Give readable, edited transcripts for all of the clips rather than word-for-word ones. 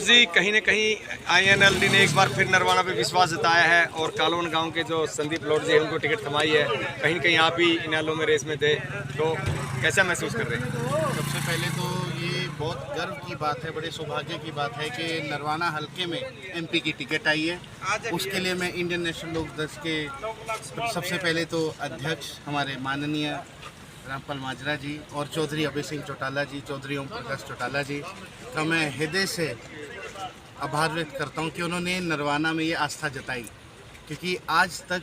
जी, कहीं न कहीं INLD ने एक बार फिर नरवाना पे विश्वास जताया है और कालोन गांव के जो संदीप लोड जी हैं उनको टिकट थमाई है। कहीं न कहीं आप ही इनेलो में रेस में थे, तो कैसा महसूस कर रहे हैं? सबसे पहले तो ये बहुत गर्व की बात है, बड़े सौभाग्य की बात है कि नरवाना हलके में MP की टिकट आई है। उसके लिए मैं इंडियन नेशनल लोक दल के सबसे पहले तो अध्यक्ष हमारे माननीय रामपाल माजरा जी और चौधरी अभय सिंह चौटाला जी, चौधरी ओम प्रकाश चौटाला जी का मैं हृदय से आभार व्यक्त करता हूं कि उन्होंने नरवाना में ये आस्था जताई, क्योंकि आज तक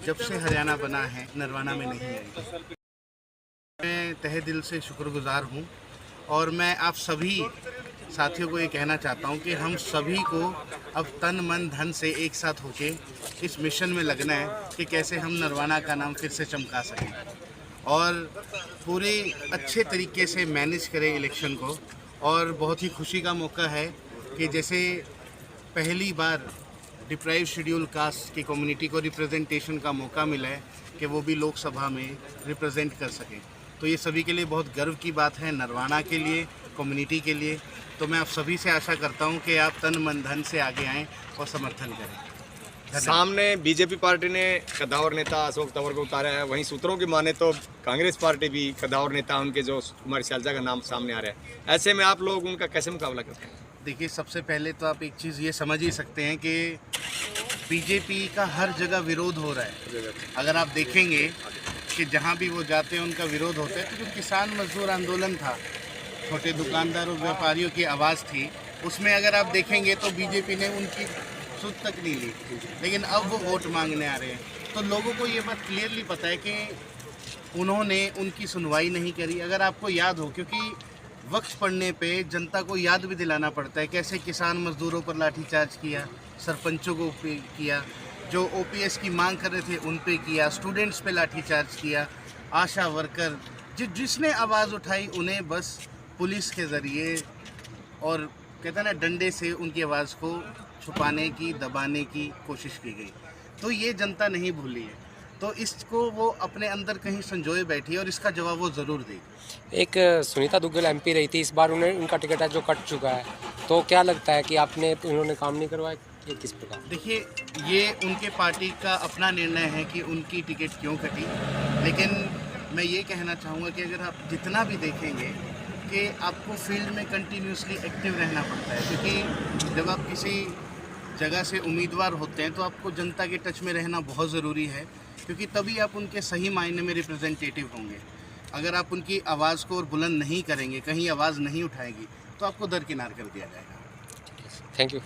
जब से हरियाणा बना है नरवाना में नहीं आई। मैं तहे दिल से शुक्रगुजार हूं और मैं आप सभी साथियों को ये कहना चाहता हूं कि हम सभी को अब तन मन धन से एक साथ होके इस मिशन में लगना है कि कैसे हम नरवाना का नाम फिर से चमका सकें और पूरे अच्छे तरीके से मैनेज करें इलेक्शन को। और बहुत ही खुशी का मौका है कि जैसे पहली बार डिप्राइव शेड्यूल कास्ट की कम्युनिटी को रिप्रेजेंटेशन का मौका मिला है कि वो भी लोकसभा में रिप्रेजेंट कर सकें, तो ये सभी के लिए बहुत गर्व की बात है, नरवाना के लिए, कम्युनिटी के लिए। तो मैं आप सभी से आशा करता हूं कि आप तन मन धन से आगे आएँ और समर्थन करें। सामने बीजेपी पार्टी ने कद्दावर नेता अशोक तंवर को उतारा है, वहीं सूत्रों की माने तो कांग्रेस पार्टी भी कद्दावर नेता उनके जो कुमार सैलजा का नाम सामने आ रहा है। ऐसे में आप लोग उनका कैसे मुकाबला करते हैं? देखिए, सबसे पहले तो आप एक चीज़ ये समझ ही सकते हैं कि बीजेपी का हर जगह विरोध हो रहा है। अगर आप देखेंगे कि जहाँ भी वो जाते हैं उनका विरोध होता है, तो जो किसान मजदूर आंदोलन था, छोटे दुकानदार और व्यापारियों की आवाज़ थी, उसमें अगर आप देखेंगे तो बीजेपी ने उनकी सुध तक नहीं ली, लेकिन अब वो वोट मांगने आ रहे हैं। तो लोगों को ये बात क्लियरली पता है कि उन्होंने उनकी सुनवाई नहीं करी। अगर आपको याद हो, क्योंकि वक्त पड़ने पे जनता को याद भी दिलाना पड़ता है, कैसे किसान मजदूरों पर लाठीचार्ज किया, सरपंचों को पे किया, जो OPS की मांग कर रहे थे उन पे किया, स्टूडेंट्स पे लाठीचार्ज किया, आशा वर्कर जिसने आवाज़ उठाई उन्हें बस पुलिस के ज़रिए और कहते हैं ना डंडे से उनकी आवाज़ को छुपाने की, दबाने की कोशिश की गई। तो ये जनता नहीं भूली है, तो इसको वो अपने अंदर कहीं संजोए बैठी है और इसका जवाब वो ज़रूर देगी। एक सुनीता दुग्गल MP रही थी, इस बार उन्हें उनका टिकट है जो कट चुका है, तो क्या लगता है कि आपने उन्होंने काम नहीं करवाया कि किस प्रकार? देखिए, ये उनके पार्टी का अपना निर्णय है कि उनकी टिकट क्यों कटी, लेकिन मैं ये कहना चाहूँगा कि अगर आप जितना भी देखेंगे कि आपको फील्ड में कंटिन्यूसली एक्टिव रहना पड़ता है, क्योंकि जब आप किसी जगह से उम्मीदवार होते हैं तो आपको जनता के टच में रहना बहुत ज़रूरी है, क्योंकि तभी आप उनके सही मायने में रिप्रेजेंटेटिव होंगे। अगर आप उनकी आवाज़ को और बुलंद नहीं करेंगे, कहीं आवाज़ नहीं उठाएगी, तो आपको दरकिनार कर दिया जाएगा। Thank you.